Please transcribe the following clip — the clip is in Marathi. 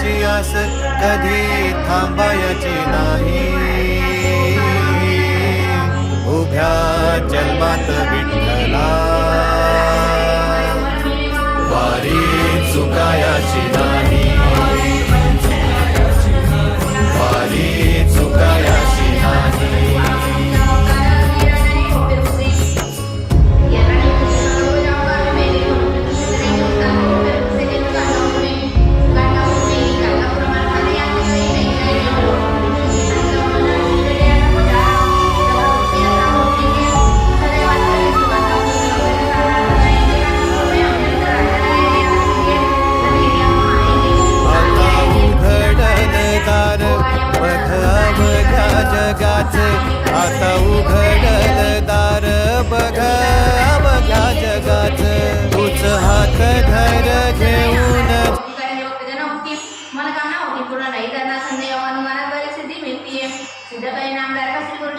तुझी आस कधी थांबायची नाही. उभ्या जन्मात विठ्ठला वारी चुकायाची नाही. वारी चुकायाची नाही. आता उघडल दार बघ अवघ्या जगात. तूच हात धर घेऊन मनोकामना होती पूर्ण नाही करणार. संदेह अनुमानाद्वारे सिद्धी मिळतीये. सिद्ध काही नामदार श्री गुरु